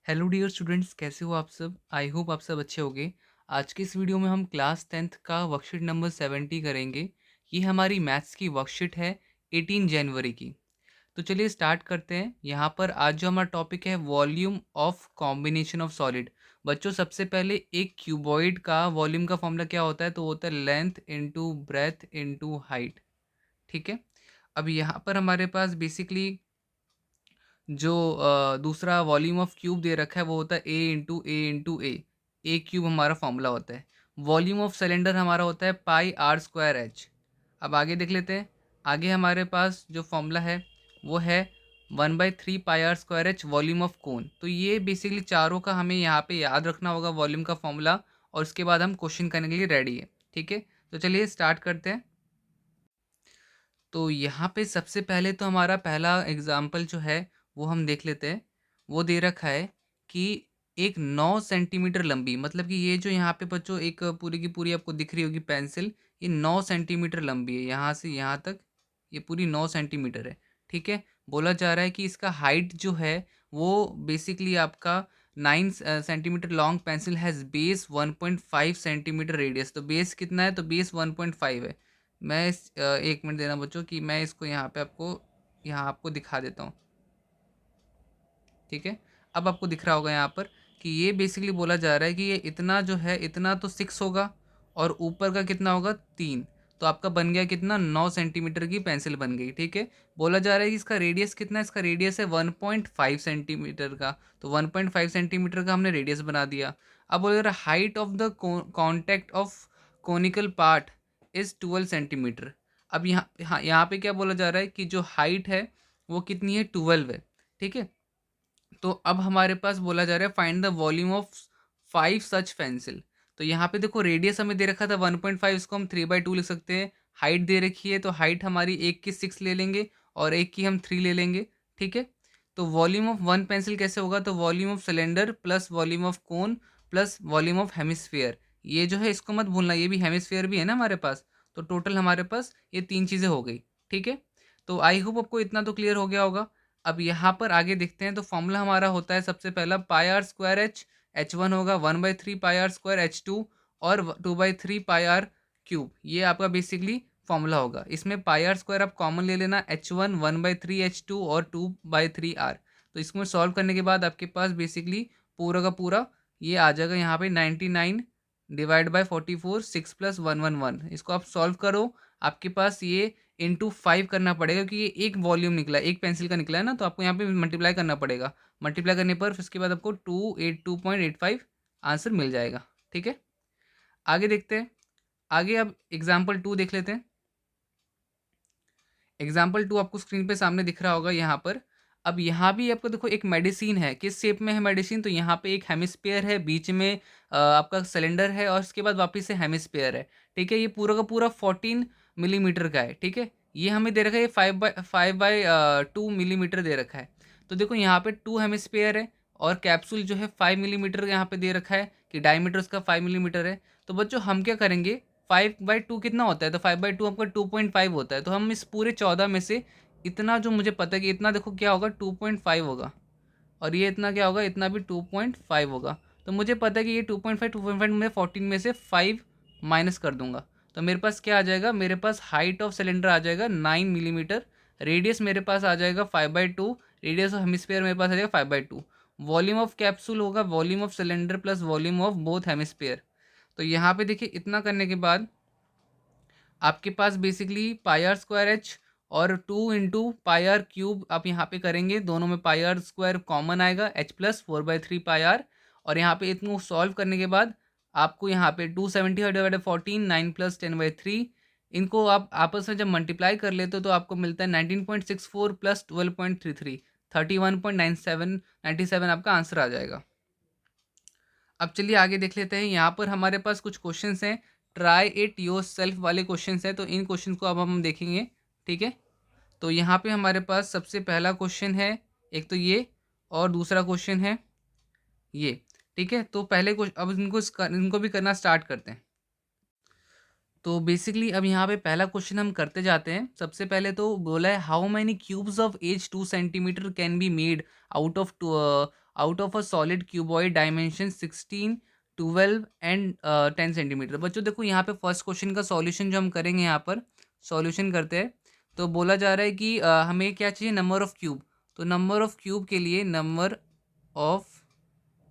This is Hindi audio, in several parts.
हेलो डियर स्टूडेंट्स, कैसे हो आप सब। आई होप आप सब अच्छे होंगे। आज के इस वीडियो में हम क्लास 10th का वर्कशीट नंबर 70 करेंगे। ये हमारी मैथ्स की वर्कशीट है 18 जनवरी की। तो चलिए स्टार्ट करते हैं। यहाँ पर आज जो हमारा टॉपिक है volume of combination of solid. बच्चों, सबसे पहले एक क्यूबॉइड का वॉल्यूम का फॉर्मूला क्या होता है? तो होता है length into breadth into height. ठीक है। अब यहाँ पर हमारे पास बेसिकली जो दूसरा वॉल्यूम ऑफ क्यूब दे रखा है वो होता है ए क्यूब हमारा फॉर्मूला होता है। वॉल्यूम ऑफ सिलेंडर हमारा होता है पाई आर स्क्वायर एच। अब आगे देख लेते हैं। आगे हमारे पास जो फॉर्मूला है वो है 1/3 pi R square H volume of cone. तो ये बेसिकली चारों का हमें यहाँ पे याद रखना होगा वॉल्यूम का फॉर्मूला, और उसके बाद हम क्वेश्चन करने के लिए रेडी है। ठीक है, तो चलिए स्टार्ट करते हैं। तो यहाँ पे सबसे पहले तो हमारा पहला एग्जाम्पल जो है वो हम देख लेते हैं। वो दे रखा है कि एक 9 सेंटीमीटर लंबी, मतलब कि ये जो यहाँ पे बच्चों एक पूरी की पूरी आपको दिख रही होगी पेंसिल, ये 9 सेंटीमीटर लंबी है। यहाँ से यहाँ तक ये पूरी 9 सेंटीमीटर है। ठीक है। बोला जा रहा है कि इसका हाइट जो है वो बेसिकली आपका 9 centimetre long pencil has base 1.5 centimetre radius. तो बेस कितना है? तो बेस 1.5 है। मैं एक मिनट देना बच्चों कि मैं इसको यहाँ आपको दिखा देता हूँ। ठीक है। अब आपको दिख रहा होगा यहाँ पर कि ये बेसिकली बोला जा रहा है कि ये इतना जो है इतना तो 6 होगा, और ऊपर का कितना होगा 3। तो आपका बन गया कितना? 9 सेंटीमीटर की पेंसिल बन गई। ठीक है। बोला जा रहा है कि इसका रेडियस कितना है? इसका रेडियस है 1.5 सेंटीमीटर का। तो 1.5 सेंटीमीटर का हमने रेडियस बना दिया। अब बोला जा रहा है height of the contact of conical part is 12 centimetre. अब यहाँ पे क्या बोला जा रहा है कि जो हाइट है वो कितनी है? 12 है। ठीक है। तो अब हमारे पास बोला जा रहा है find the volume of 5 such pencil. तो यहाँ पे देखो रेडियस हमें दे रखा था 1.5, इसको हम 3/2 लिख सकते हैं। हाइट दे रखी है तो हाइट हमारी एक की 6 ले लेंगे और एक की हम 3 ले लेंगे। ठीक है। तो वॉल्यूम ऑफ वन पेंसिल कैसे होगा? तो volume of cylinder plus volume of cone plus volume of hemisphere. ये जो है इसको मत भूलना, ये भी हेमिस्फीयर भी है ना हमारे पास। तो टोटल हमारे पास ये 3 चीज़ें हो गई। ठीक है। तो आई होप आपको इतना तो क्लियर हो गया होगा। अब यहाँ पर आगे देखते हैं। तो फॉर्मूला हमारा होता है सबसे पहला पाई आर स्क्वायर एच 1 होगा 1/3 पाई आर स्क्वायर H2 और 2/3 पाई आर क्यूब। ये आपका बेसिकली फॉर्मूला होगा। इसमें पाई आर स्क्वायर आप कॉमन ले लेना, H1 1/3 H2 और 2/3 आर। तो इसको सॉल्व करने के बाद आपके पास बेसिकली पूरा का पूरा ये आ जाएगा यहाँ पे 99 डिवाइड बाई 44 6 + 111। इसको आप सॉल्व करो। आपके पास ये इंटू 5 करना पड़ेगा क्योंकि ये एक वॉल्यूम निकला है, एक पेंसिल का निकला है ना, तो आपको यहाँ पे मल्टीप्लाई करना पड़ेगा। मल्टीप्लाई करने पर फिर उसके बाद आपको 282.85 आंसर मिल जाएगा। ठीक है। आगे देखते हैं। आगे अब एग्जाम्पल 2 देख लेते हैं। एग्जाम्पल 2 आपको स्क्रीन पे सामने दिख रहा होगा यहाँ पर। अब यहाँ भी आपको देखो एक मेडिसिन है। किस शेप में है मेडिसिन? तो यहाँ पे एक हेमिस्फीयर है, बीच में आपका सिलेंडर है, और उसके बाद वापस से हेमिस्फीयर है। ठीक है। ये पूरा का पूरा 14 मिलीमीटर का है। ठीक है। ये हमें दे रखा है 5/2 मिलीमीटर दे रखा है। तो देखो यहाँ पे 2 हेमिस्फीयर है और कैप्सूल जो है 5 मिलीमीटर यहाँ पे दे रखा है कि डायमीटर उसका 5 मिलीमीटर है। तो बच्चों हम क्या करेंगे? 5/2 कितना होता है? तो 5/2 आपका 2.5 होता है। तो हम इस पूरे 14 में से इतना जो मुझे पता है कि इतना देखो क्या होगा 2.5 होगा, और ये इतना क्या होगा? इतना भी 2.5 होगा। तो मुझे पता है कि ये 2.5 में 14 में से 5 माइनस कर दूंगा। तो मेरे पास क्या आ जाएगा? मेरे पास हाइट ऑफ सिलेंडर आ जाएगा 9 मिलीमीटर। रेडियस मेरे पास आ जाएगा 5/2। रेडियस ऑफ हेमिस्फीयर मेरे पास आ जाएगा 5/2। वॉल्यूम ऑफ कैप्सूल होगा volume of cylinder plus volume of both hemisphere. तो यहाँ पे देखिए इतना करने के बाद आपके पास basically pi R square H और 2 इंटू पाई आर क्यूब आप यहाँ पे करेंगे। दोनों में पाई आर स्क्वायर कॉमन आएगा, H प्लस 4/3 पाई आर। और यहाँ पे इतना सॉल्व करने के बाद आपको यहाँ पे 270/14 9 + 10/3, इनको आप आपस में जब मल्टीप्लाई कर लेते हो तो आपको मिलता है 19.64 + 12.33 31.97 आपका आंसर आ जाएगा। अब चलिए आगे देख लेते हैं। यहाँ पर हमारे पास कुछ क्वेश्चंस हैं, ट्राई इट योर सेल्फ वाले क्वेश्चंस हैं। तो इन क्वेश्चंस को अब हम देखेंगे। ठीक है। तो यहाँ पे हमारे पास सबसे पहला क्वेश्चन है, एक तो ये, और दूसरा क्वेश्चन है ये। ठीक है। तो पहले अब इनको भी करना स्टार्ट करते हैं। तो बेसिकली अब यहाँ पे पहला क्वेश्चन हम करते जाते हैं। सबसे पहले तो बोला है how many cubes of edge 2 centimetre can be made out of out of a solid cuboid dimension 16, 12 and 10 centimetre. बच्चों देखो यहाँ पे फर्स्ट क्वेश्चन का सॉल्यूशन जो हम करेंगे, यहाँ पर सॉल्यूशन करते हैं तो बोला जा रहा है कि हमें क्या चाहिए, नंबर ऑफ क्यूब। तो नंबर ऑफ क्यूब के लिए, नंबर ऑफ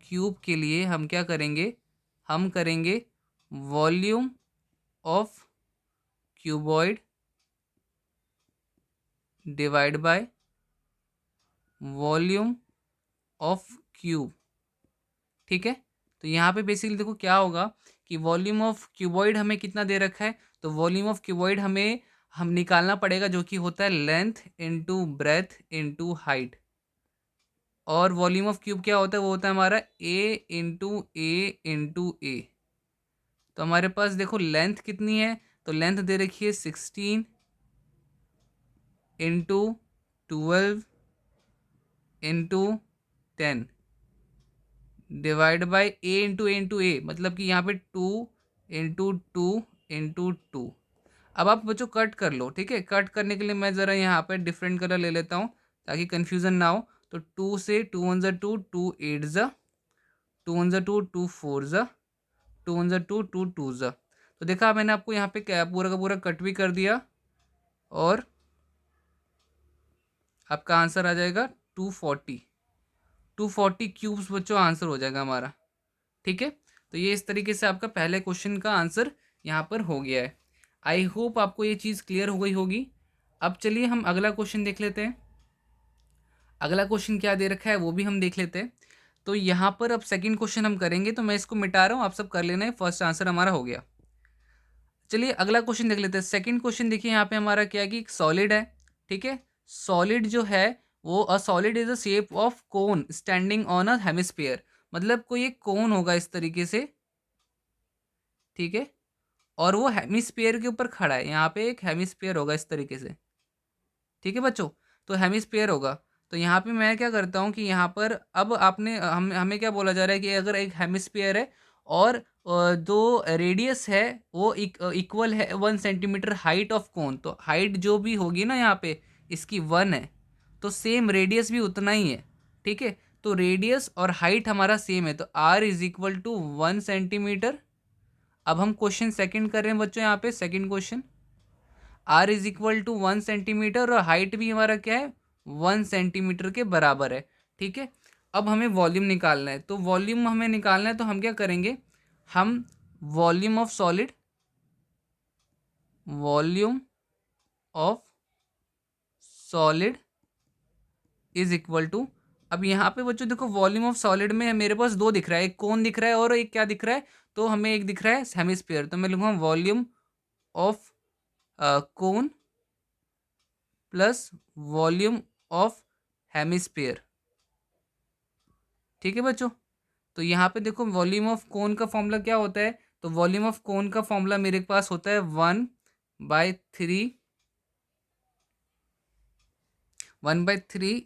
क्यूब के लिए हम क्या करेंगे, हम करेंगे volume of cuboid divide by volume of cube. ठीक है, तो यहाँ पे बेसिकली देखो क्या होगा कि वॉल्यूम ऑफ क्यूबॉइड हमें कितना दे रखा है, तो वॉल्यूम ऑफ क्यूबॉइड हमें हम निकालना पड़ेगा, जो कि होता है length into breadth into height. और वॉल्यूम ऑफ क्यूब क्या होता है, वो होता है हमारा ए इंटू ए। तो हमारे पास देखो लेंथ कितनी है, तो लेंथ दे रखी है 16 इंटू 12 इंटू 10 डिवाइड बाई ए, मतलब कि यहाँ पे 2 इंटू 2 इंटू 2। अब आप बच्चों कट कर लो, ठीक है। कट करने के लिए मैं ज़रा यहाँ पे डिफरेंट कलर ले लेता हूँ ताकि कन्फ्यूज़न ना हो। तो 2 से 2 वन ज़ा 2, 2 8 ज़ा, 2 वन ज़ा 2, 2 4 ज़ा, 2 वन ज़ा 2, 2 2 ज़ा। तो देखा मैंने आपको यहाँ पे क्या पूरा का पूरा कट भी कर दिया, और आपका आंसर आ जाएगा 240। 240 क्यूब्स बच्चों आंसर हो जाएगा हमारा। ठीक है, तो ये इस तरीके से आपका पहले क्वेश्चन का आंसर यहाँ पर हो गया है। आई होप आपको ये चीज़ क्लियर हो गई होगी। अब चलिए हम अगला क्वेश्चन देख लेते हैं। अगला क्वेश्चन क्या दे रखा है वो भी हम देख लेते हैं। तो यहाँ पर अब सेकंड क्वेश्चन हम करेंगे, तो मैं इसको मिटा रहा हूँ, आप सब कर लेना है। फर्स्ट आंसर हमारा हो गया। चलिए अगला क्वेश्चन देख लेते हैं। सेकंड क्वेश्चन देखिए यहाँ पे हमारा क्या है कि सॉलिड है। ठीक है, सॉलिड जो है वो a solid is a shape of cone standing on a hemisphere. मतलब कोई एक कोन होगा इस तरीके से, ठीक है, और वो हेमिस्फीयर के ऊपर खड़ा है। यहाँ पे एक हेमिस्फीयर होगा इस तरीके से, ठीक है बच्चों। तो हेमिस्फीयर होगा, तो यहाँ पे मैं क्या करता हूँ कि यहाँ पर अब आपने हमें क्या बोला जा रहा है कि अगर एक हेमिस्फीयर है और जो रेडियस है वो इक्वल है 1 सेंटीमीटर हाइट ऑफ कोन, तो हाइट जो भी होगी ना यहाँ पे इसकी 1 है, तो सेम रेडियस भी उतना ही है। ठीक है, तो रेडियस और हाइट हमारा सेम है, तो R is equal to 1 centimetre. अब हम क्वेश्चन सेकंड कर रहे हैं बच्चों, यहाँ पे second question, R is equal to 1 centimetre और हाइट भी हमारा क्या है 1 सेंटीमीटर के बराबर है। ठीक है, अब हमें वॉल्यूम निकालना है, तो वॉल्यूम हमें निकालना है तो हम क्या करेंगे, हम volume of solid, volume of solid is equal to, अब यहाँ पे बच्चों देखो वॉल्यूम ऑफ सॉलिड में मेरे पास दो दिख रहा है, एक कोन दिख रहा है और एक क्या दिख रहा है, तो हमें एक दिख रहा है हेमिस्फीयर, तो मैं लिखूँगा volume of cone plus volume of hemisphere. ठीक है बच्चों, तो यहाँ पे देखो वॉल्यूम ऑफ कोन का फॉर्मूला क्या होता है, तो वॉल्यूम ऑफ कोन का फॉर्मूला मेरे पास होता है 1/3, 1/3।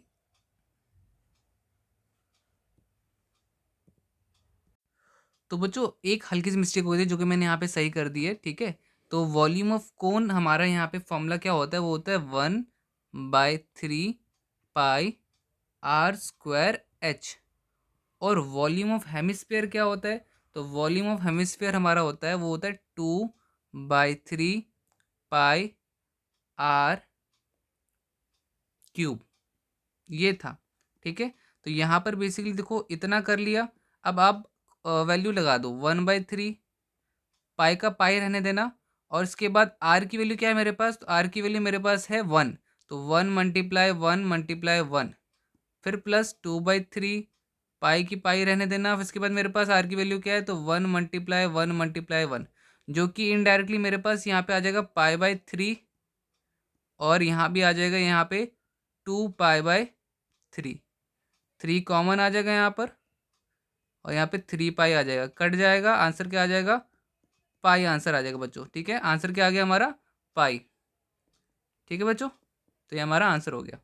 तो बच्चों एक हल्की सी मिस्टेक हो गई थी जो कि मैंने यहाँ पे सही कर दी है। ठीक है, तो वॉल्यूम ऑफ कोन हमारा यहाँ पे फॉर्मूला क्या होता है, वो होता है 1/3 पाई r स्क्वायर h। और वॉल्यूम ऑफ हेमिस्फीयर क्या होता है, तो वॉल्यूम ऑफ हेमिस्फीयर हमारा होता है, वो होता है 2/3 पाई r क्यूब। ये था। ठीक है, तो यहाँ पर बेसिकली देखो इतना कर लिया। अब आप वैल्यू लगा दो 1/3, पाई का पाई रहने देना, और इसके बाद आर की वैल्यू क्या है मेरे पास, तो आर की वैल्यू मेरे पास है 1, तो 1 × 1 × 1, फिर प्लस 2/3, पाई की पाई रहने देना, फिर इसके बाद मेरे पास आर की वैल्यू क्या है, तो 1 × 1 × 1, जो कि इनडायरेक्टली मेरे पास यहाँ पे आ जाएगा पाई/3, और यहाँ भी आ जाएगा यहाँ पे 2 पाई/3, 3 कॉमन आ जाएगा यहाँ पर, और यहाँ पे 3 पाई आ जाएगा, कट जाएगा, आंसर क्या आ जाएगा, पाई आंसर आ जाएगा बच्चों। ठीक है, आंसर क्या आ गया हमारा, पाई। ठीक है बच्चों, तो ये हमारा आंसर हो गया।